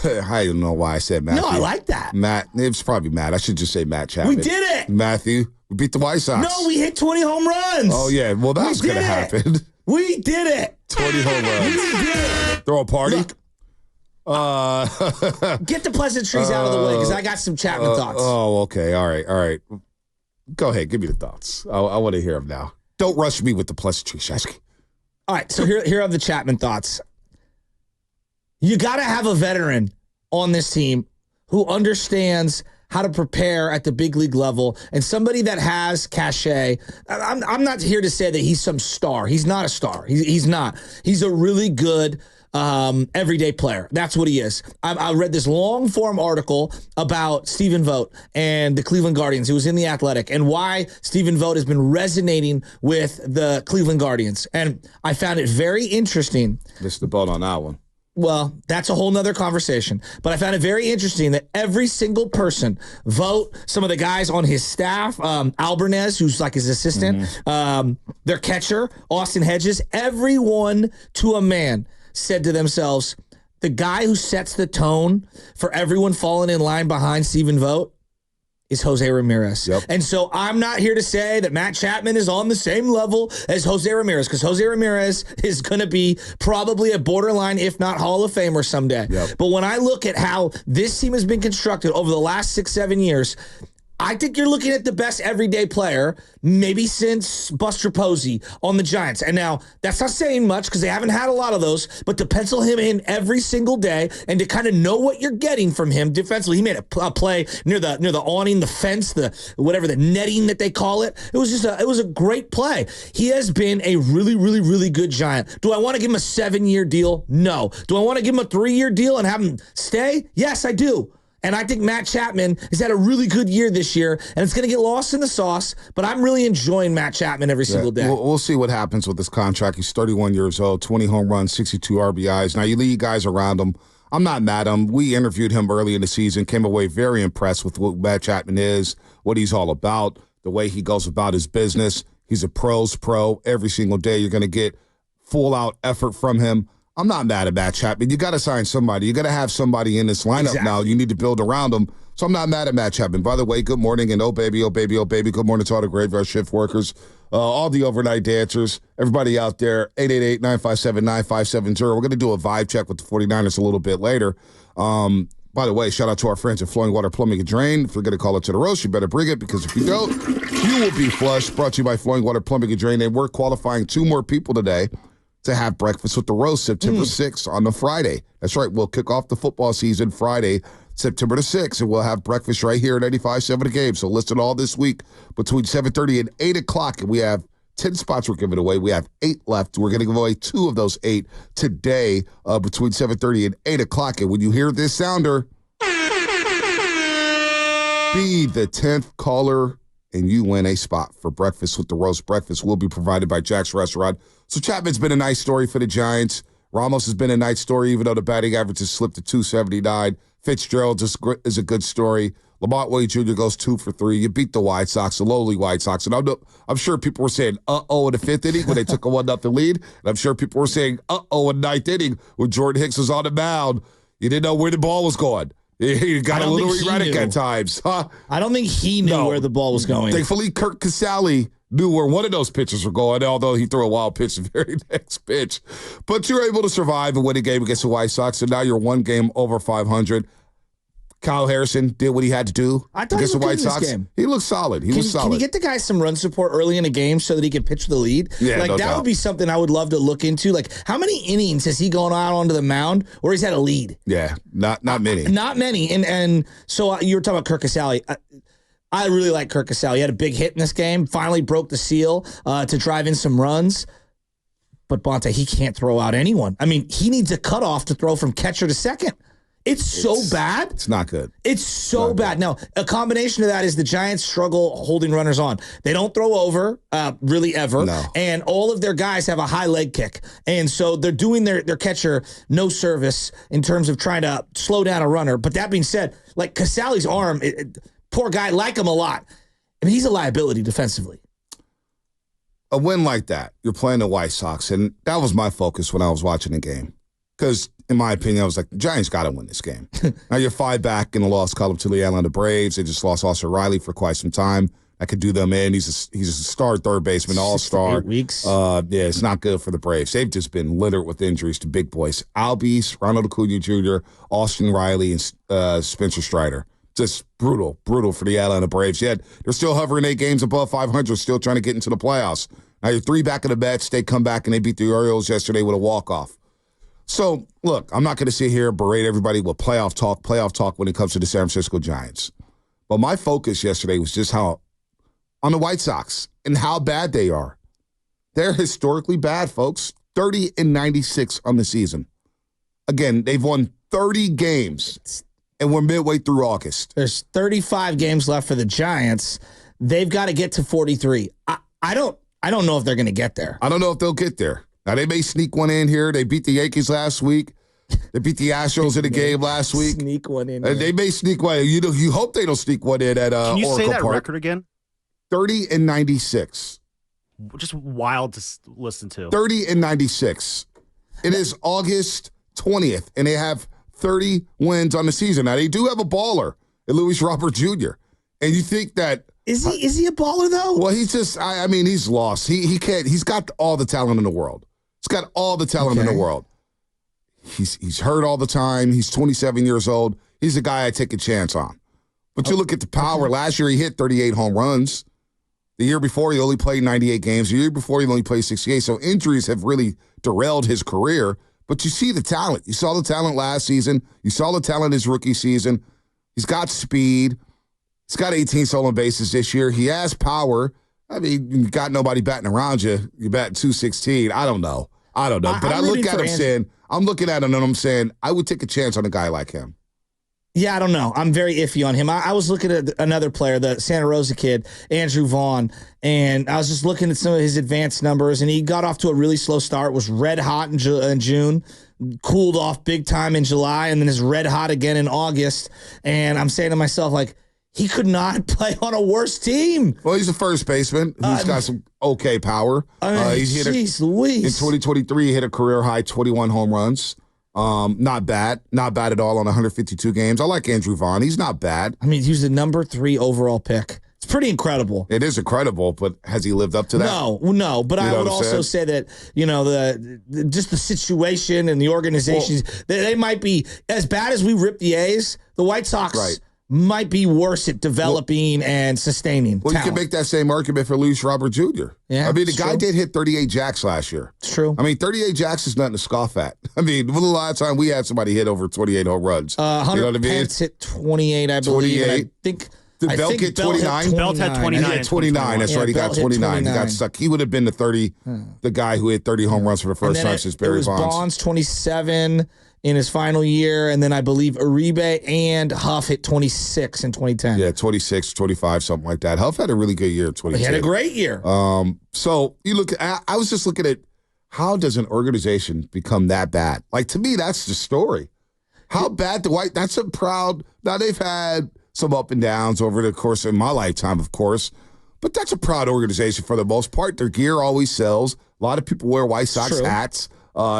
I don't know why I said Matthew. No, I like that. Matt. It's probably Matt. I should just say Matt Chapman. We did it. Matthew. We beat the White Sox. No, we hit 20 home runs. Oh, yeah. Well, that was going to happen. We did it. 20 home runs. We did it. Throw a party? Look, get the pleasantries out of the way because I got some Chapman thoughts. Oh, okay. All right. Go ahead. Give me the thoughts. I want to hear them now. Don't rush me with the pleasantries, Shasky. All right, so here are the Chapman thoughts. You got to have a veteran on this team who understands how to prepare at the big league level and somebody that has cachet. I'm not here to say that he's some star. He's not a star. He's not. He's a really good everyday player. That's what he is. I read this long form article about Stephen Vogt and the Cleveland Guardians. It was in The Athletic and why Stephen Vogt has been resonating with the Cleveland Guardians. And I found it very interesting. Missed the boat on that one. Well, that's a whole nother conversation. But I found it very interesting that every single person, Vogt, some of the guys on his staff, Albarnez, who's like his assistant, their catcher, Austin Hedges, everyone to a man said to themselves, the guy who sets the tone for everyone falling in line behind Stephen Vogt is Jose Ramirez. Yep. And so I'm not here to say that Matt Chapman is on the same level as Jose Ramirez because Jose Ramirez is going to be probably a borderline, if not Hall of Famer someday. Yep. But when I look at how this team has been constructed over the last 6-7 years, I think you're looking at the best everyday player maybe since Buster Posey on the Giants. And now, that's not saying much because they haven't had a lot of those, but to pencil him in every single day and to kind of know what you're getting from him defensively. He made a play near the awning, the fence, the netting that they call it. It was a great play. He has been a really, really, really good Giant. Do I want to give him a 7-year deal? No. Do I want to give him a 3-year deal and have him stay? Yes, I do. And I think Matt Chapman has had a really good year this year, and it's going to get lost in the sauce, but I'm really enjoying Matt Chapman every single day. We'll see what happens with this contract. He's 31 years old, 20 home runs, 62 RBIs. Now, you lead guys around him. I'm not mad at him. We interviewed him early in the season, came away very impressed with what Matt Chapman is, what he's all about, the way he goes about his business. He's a pro's pro. Every single day you're going to get full-out effort from him. I'm not mad at Matt Chapman. You got to sign somebody. You got to have somebody in this lineup now. You need to build around them. So I'm not mad at Matt Chapman. By the way, good morning, and oh, baby. Good morning to all the graveyard shift workers, all the overnight dancers, everybody out there, 888-957-9570. We're going to do a vibe check with the 49ers a little bit later. By the way, shout out to our friends at Flowing Water Plumbing and Drain. If you're going to call it to the roast, you better bring it, because if you don't, you will be flushed. Brought to you by Flowing Water Plumbing and Drain. And we're qualifying 2 more people today to have breakfast with the roast September 6th on the Friday. That's right. We'll kick off the football season Friday, September the 6th, and we'll have breakfast right here at 95.7 The Game. So listen all this week between 7:30 and 8 o'clock, and we have 10 spots we're giving away. We have 8 left. We're going to give away 2 of those 8 today between 7:30 and 8 o'clock. And when you hear this sounder, be the 10th caller, and you win a spot for breakfast with the roast. Breakfast will be provided by Jack's Restaurant. So Chapman's been a nice story for the Giants. Ramos has been a nice story, even though the batting average has slipped to 279. Fitzgerald is a good story. Lamont Wade Jr. goes 2 for 3. You beat the White Sox, the lowly White Sox. And I'm sure people were saying, uh-oh, in the 5th inning when they took a 1-0 lead. And I'm sure people were saying, uh-oh, in the 9th inning when Jordan Hicks was on the mound. You didn't know where the ball was going. You got a little erratic at times. Huh? I don't think he knew where the ball was going. Thankfully, Kirk Casale knew where one of those pitches were going, although he threw a wild pitch the very next pitch. But you're able to survive and win a game against the White Sox, and now you're 1 game over 500. Kyle Harrison did what he had to do against the White Sox. Game. He looked solid. Can you get the guy some run support early in a game so that he can pitch the lead? Yeah, that doubt. would be something I would love to look into. Like, how many innings has he gone out onto the mound where he's had a lead? Yeah, not many. Not many. And so you were talking about Kirk Casale. I really like Kirk Casale. He had a big hit in this game, finally broke the seal to drive in some runs. But Bonta, he can't throw out anyone. I mean, he needs a cutoff to throw from catcher to second. It's so bad. It's not good. It's so bad. Now, a combination of that is the Giants struggle holding runners on. They don't throw over, really ever. No. And all of their guys have a high leg kick. And so they're doing their catcher no service in terms of trying to slow down a runner. But that being said, like Casale's arm, poor guy, like him a lot. I mean, he's a liability defensively. A win like that, you're playing the White Sox, and that was my focus when I was watching the game. Because in my opinion, I was like, the Giants got to win this game. Now you're 5 back in the loss column to the Atlanta Braves. They just lost Austin Riley for quite some time. I could do them in. He's a star third baseman, all-star. 8 weeks. Yeah, it's not good for the Braves. They've just been littered with injuries to big boys. Albies, Ronald Acuna Jr., Austin Riley, and Spencer Strider. Just brutal for the Atlanta Braves. Yet they're still hovering 8 games above 500, still trying to get into the playoffs. Now you're 3 back in the Mets. They come back and they beat the Orioles yesterday with a walk-off. So, look, I'm not going to sit here and berate everybody with playoff talk when it comes to the San Francisco Giants. But my focus yesterday was just on the White Sox and how bad they are. They're historically bad, folks. 30-96 on the season. Again, they've won 30 games, and we're midway through August. There's 35 games left for the Giants. They've got to get to 43. I don't know if they're going to get there. I don't know if they'll get there. Now, they may sneak one in here. They beat the Yankees last week. They beat the Astros in the game last week. Sneak one in. They may sneak one. You hope they don't sneak one in at Oracle Park. Can you say that record again? 30-96. Just wild to listen to. 30-96. It is August 20th, and they have 30 wins on the season. Now, they do have a baller, Luis Robert Jr., and you think that Is he a baller though? well, he's just I mean, he's lost. He can't. He's got all the talent in the world. He's got all the talent in the world. He's hurt all the time. He's 27 years old. He's a guy I take a chance on. But you look at the power. Last year he hit 38 home runs. The year before he only played 98 games. The year before he only played 68. So injuries have really derailed his career. But you see the talent. You saw the talent last season. You saw the talent his rookie season. He's got speed. He's got 18 stolen bases this year. He has power. I mean, you got nobody batting around you. You're batting 216. I don't know. But I look at him saying, I'm looking at him and I'm saying, I would take a chance on a guy like him. Yeah, I don't know. I'm very iffy on him. I was looking at another player, the Santa Rosa kid, Andrew Vaughn, and I was just looking at some of his advanced numbers, and he got off to a really slow start, was red hot in June, cooled off big time in July, and then is red hot again in August. And I'm saying to myself, like, he could not play on a worse team. Well, he's a first baseman. He's got some okay power. He's in 2023, he hit a career high 21 home runs. Not bad at all on 152 games. I like Andrew Vaughn. He's not bad. I mean, he was the number 3 overall pick. It's pretty incredible. It is incredible, but has he lived up to that? No. But I would also say that, just the situation and the organizations, they might be as bad as we rip the A's. The White Sox might be worse at developing and sustaining talent. You can make that same argument for Luis Robert Jr. Yeah, I mean, the guy did hit 38 jacks last year. It's true. I mean, 38 jacks is nothing to scoff at. I mean, when the last time we had somebody hit over 28 home runs? Hunter Pence hit 28, I believe. 28. I think... Did Belt get 29? Belt had 29. He had 29. That's right. He got 29. He got stuck. He would have been the guy who hit 30 home runs for the first time since Barry Bonds. Bonds 27 in his final year, and then I believe Uribe and Huff hit 26 in 2010. Yeah, 26, 25, something like that. Huff had a really good year in 2010. He had a great year. So you look at, I was just looking at how does an organization become that bad? Like, to me, that's the story. How bad that's a proud, now they've had some up and downs over the course of my lifetime, of course, but that's a proud organization for the most part. Their gear always sells. A lot of people wear White Sox hats.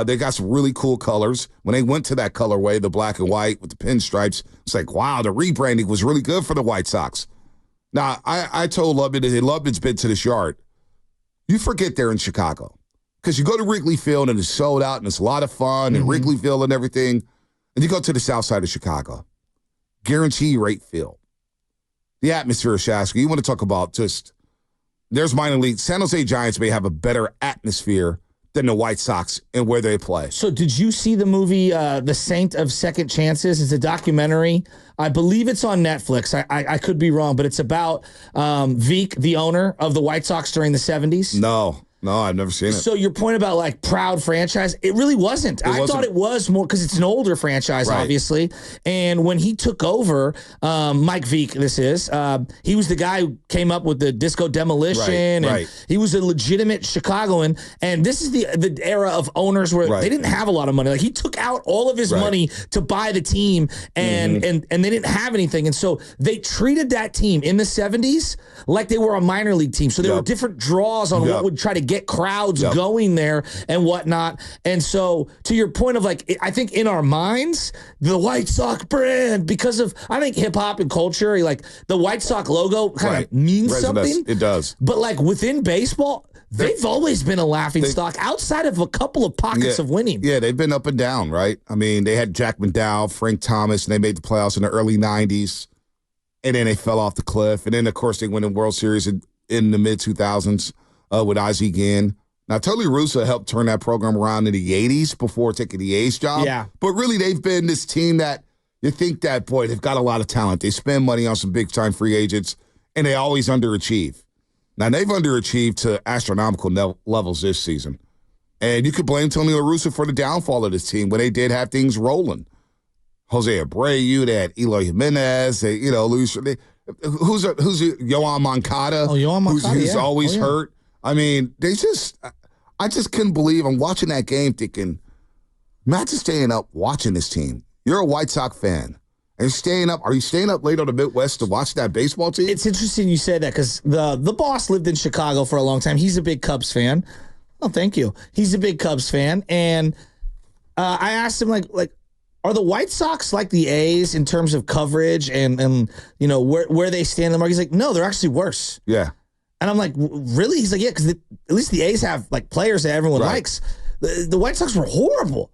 They got some really cool colors. When they went to that colorway, the black and white with the pinstripes, it's like, wow, the rebranding was really good for the White Sox. Now, I told Lubman, and Lubman's been to this yard. You forget they're in Chicago because you go to Wrigley Field and it's sold out and it's a lot of fun and Wrigley Field and everything. And you go to the south side of Chicago. Guarantee rate field. The atmosphere of Shaska. You want to talk about there's minor league. San Jose Giants may have a better atmosphere than the White Sox and where they play. So did you see the movie The Saint of Second Chances? It's a documentary. I believe it's on Netflix. I could be wrong, but it's about Veek, the owner of the White Sox during the 70s. No, I've never seen it. So your point about like proud franchise, it really wasn't. I thought it was more because it's an older franchise, obviously. And when he took over, Mike Veek, he was the guy who came up with the Disco Demolition. And he was a legitimate Chicagoan. And this is the era of owners where they didn't have a lot of money. Like he took out all of his money to buy the team, and they didn't have anything. And so they treated that team in the 70s like they were a minor league team. So there were different draws on what would try to get get crowds going there and whatnot. And so to your point of like, I think in our minds, the White Sox brand, because of, I think hip hop and culture, like the White Sox logo kind of means something. It does. But like within baseball, they've always been a laughing stock outside of a couple of pockets of winning. Yeah, they've been up and down, right? I mean, they had Jack McDowell, Frank Thomas, and they made the playoffs in the early 90s. And then they fell off the cliff. And then, of course, they went in World Series in the mid-2000s with Ozzie Guillen. Now, Tony Russo helped turn that program around in the 80s before taking the A's job. Yeah. But really, they've been this team that you think that, boy, they've got a lot of talent. They spend money on some big-time free agents, and they always underachieve. Now, they've underachieved to astronomical levels this season. And you could blame Tony La Russa for the downfall of this team when they did have things rolling. Jose Abreu, they had Eloy Jimenez, who's Yohan Moncada? Oh, Yohan Moncada, who's always hurt. I mean, I just couldn't believe I'm watching that game thinking, imagine staying up watching this team. You're a White Sox fan. And staying up, are you staying up late on the Midwest to watch that baseball team? It's interesting you said that because the boss lived in Chicago for a long time. He's a big Cubs fan. Oh, thank you. He's a big Cubs fan. And I asked him, like, are the White Sox like the A's in terms of coverage and where they stand in the market? He's like, no, they're actually worse. Yeah. And I'm like, really? He's like, yeah, because at least the A's have like players that everyone likes. The White Sox were horrible.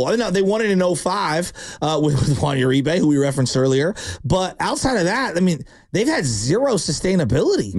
I know they won it in 2005 with Juan Uribe, who we referenced earlier. But outside of that, I mean, they've had zero sustainability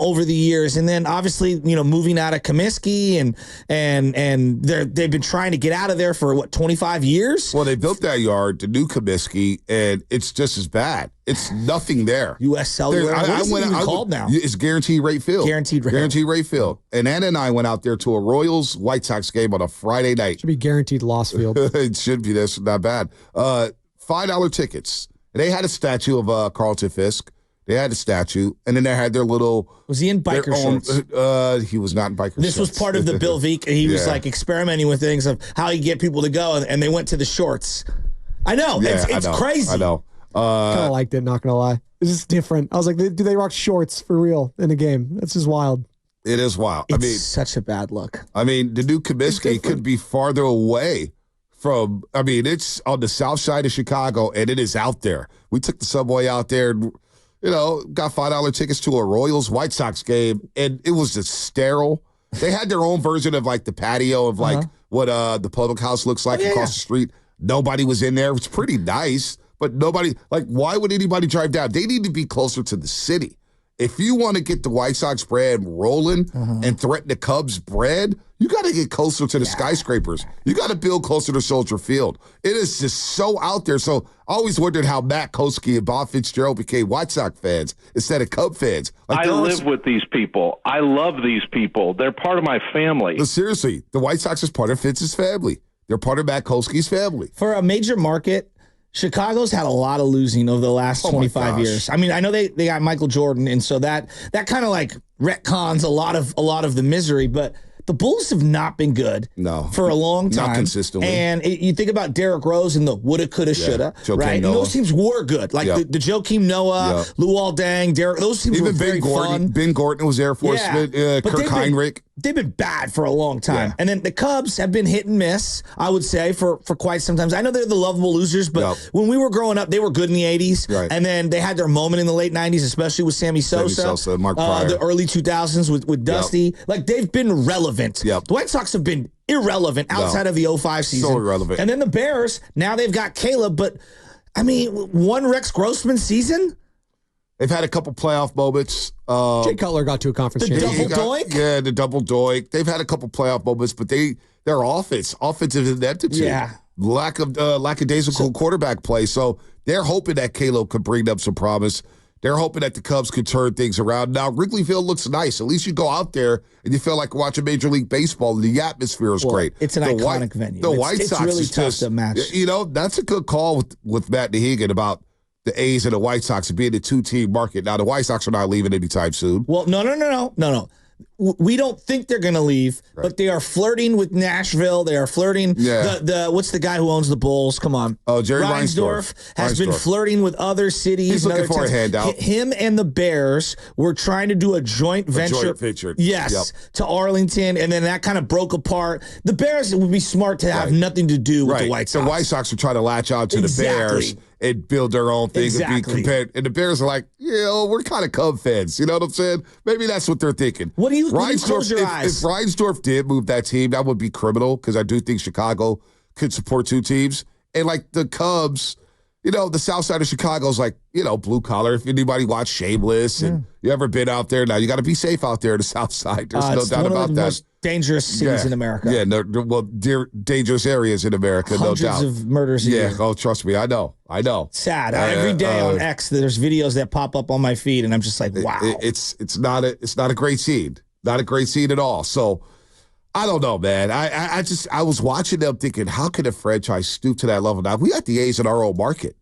over the years. And then obviously, moving out of Comiskey and they've been trying to get out of there for 25 years? Well, they built that yard, the new Comiskey, and it's just as bad. It's nothing there. U.S. Cellular. What is it even called now? It's Guaranteed Rate Field. Guaranteed Rate Field. And Anna and I went out there to a Royals White Sox game on a Friday night. Should be Guaranteed Loss Field. It should be. That's not bad. $5 tickets. They had a statue of Carlton Fisk. They had a statue, and then they had their little. Was he in biker shorts? He was not in biker shorts. This was part of the Bill Veeck. He was like experimenting with things of how you get people to go, and they went to the shorts. I know. Yeah, it's crazy. I know. Kind of liked it, not going to lie. It's just different. I was like, do they rock shorts for real in a game? That's just wild. It is wild. It's such a bad look. I mean, the new Comiskey could be farther away from, it's on the south side of Chicago, and it is out there. We took the subway out there, got $5 tickets to a Royals White Sox game, and it was just sterile. They had their own version of, like, the patio of, like, what the public house looks like across the street. Nobody was in there. It was pretty nice. But nobody, why would anybody drive down? They need to be closer to the city. If you want to get the White Sox brand rolling and threaten the Cubs brand, you got to get closer to the skyscrapers. You got to build closer to Soldier Field. It is just so out there. So I always wondered how Matt Koski and Bob Fitzgerald became White Sox fans instead of Cub fans. I live with these people. I love these people. They're part of my family. But seriously, the White Sox is part of Fitz's family. They're part of Matt Koski's family. For a major market, Chicago's had a lot of losing over the last 25 years. I mean, I know they got Michael Jordan, and so that kind of like retcons a lot of the misery, but the Bulls have not been good for a long time. Not consistently. And you think about Derrick Rose and the woulda, coulda, shoulda, right? And those teams were good. Like the Joakim Noah, Luol Deng, Derrick, those teams were very fun. Ben Gordon was there for us. Kirk Heinrich. They've been bad for a long time. And then the Cubs have been hit and miss, I would say, for quite some time. I know they're the lovable losers, but when we were growing up, they were good in the 80s. Right. And then they had their moment in the late 90s, especially with Sammy Sosa, Mark Pryor. The early 2000s with Dusty. Like, they've been relevant. The White Sox have been irrelevant outside of the 05 season. So irrelevant. And then the Bears, now they've got Caleb, but, I mean, one Rex Grossman season? They've had a couple playoff moments. Jay Cutler got to a conference championship. Double doink? Yeah, the double doink. They've had a couple playoff moments, but their offensive ineptitude. Yeah. Lackadaisical quarterback play. So they're hoping that Caleb could bring up some promise. They're hoping that the Cubs could turn things around. Now, Wrigley Field looks nice. At least you go out there and you feel like watching Major League Baseball. The atmosphere is great. It's an iconic venue. The White Sox really is tough just, to match. That's a good call with Matt Nahigan about the A's and the White Sox being the two-team market. Now, the White Sox are not leaving anytime soon. Well, no. we don't think they're going to leave, but they are flirting with Nashville. They are flirting. Yeah. What's the guy who owns the Bulls? Come on. Oh, Jerry Reinsdorf has been flirting with other cities. He's looking for a handout. Him and the Bears were trying to do a joint venture. Yes, to Arlington, and then that kind of broke apart. The Bears would be smart to have nothing to do with the White Sox. The White Sox were trying to latch on to the Bears and build their own thing and be compared. And the Bears are like, we're kind of Cub fans. You know what I'm saying? Maybe that's what they're thinking. What do you close your eyes? If Reinsdorf did move that team, that would be criminal because I do think Chicago could support two teams. And like the Cubs, the south side of Chicago is like, blue collar. If anybody watched Shameless and you ever been out there, now you got to be safe out there in the south side. There's no doubt about that. Most dangerous cities in America. Yeah, dangerous areas in America, Hundreds no doubt. of murders a year. Oh, trust me, I know. Sad. Every day on X, there's videos that pop up on my feed, and I'm just like, wow. It's not a great scene. Not a great scene at all. So I don't know, man. I was watching them thinking, how could a franchise stoop to that level? Now we got the A's in our own market,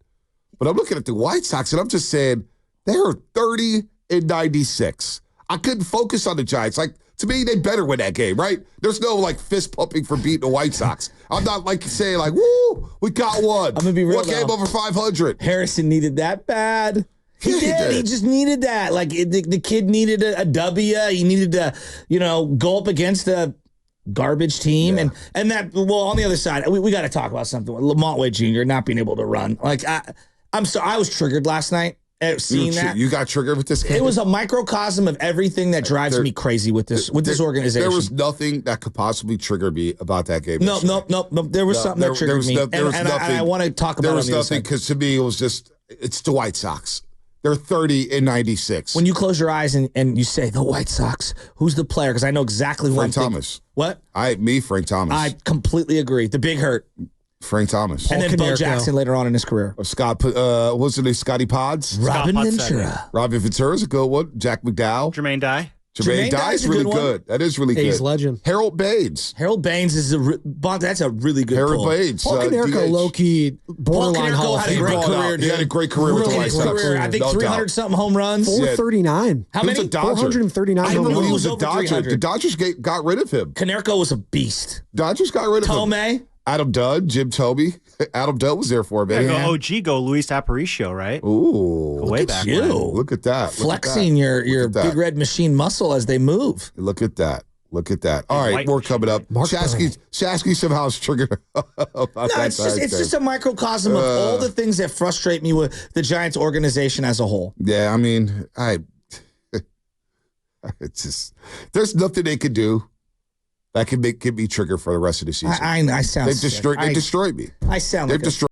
but I'm looking at the White Sox and I'm just saying they're 30-96. I couldn't focus on the Giants. Like, to me, they better win that game, right? There's no like fist pumping for beating the White Sox. I'm not like saying like, woo, we got one. I'm gonna be real. One game over 500. Harrison needed that bad. He did. He just needed that. Like the kid needed a W. He needed to, go up against a garbage team, and that. Well, on the other side, we got to talk about something. Lamont Wade Jr. not being able to run. Like I'm sorry, I was triggered last night. Seeing that, you got triggered with this game. It was a microcosm of everything that drives me crazy with this organization. There was nothing that could possibly trigger me about that game. No. There was something that triggered me, and I want to talk about. There was nothing because to me it was just it's the White Sox. They're 30-96. When you close your eyes and you say the White Sox, who's the player? Because I know exactly who Frank I'm Thomas. What? Frank Thomas. I completely agree. The big hurt. Frank Thomas. And then Bo Jackson later on in his career. What's it, Scotty Pods? Robin Ventura. Robin Ventura's a good one. Jack McDowell. Jermaine Dye. Jermaine Dye's really good. That is really good. He's legend. Harold Baines. Harold Baines is that's a really good Harold Baines. Paul Konerko, low-key, borderline Hall of had a great career. He had a great career with the White Sox. I think 300-something home runs. 439. How many? 439 I home remember runs. he was a over Dodger. 300. The Dodgers got rid of him. Konerko was a beast. Dodgers got rid of him. Tomei. Adam Dunn, Jim Toby. Adam Dunn was there for a minute. Go OG, go Luis Aparicio, right? Ooh. Way back you. when. Look at that. Flexing your big red machine muscle as they move. Look at that. All right, White more coming up. Shasky somehow is triggered. It's just a microcosm of all the things that frustrate me with the Giants organization as a whole. Yeah, I mean, it's just there's nothing they could do that can me trigger for the rest of the season. I sound. They destroyed me. I sound. They've like destroyed.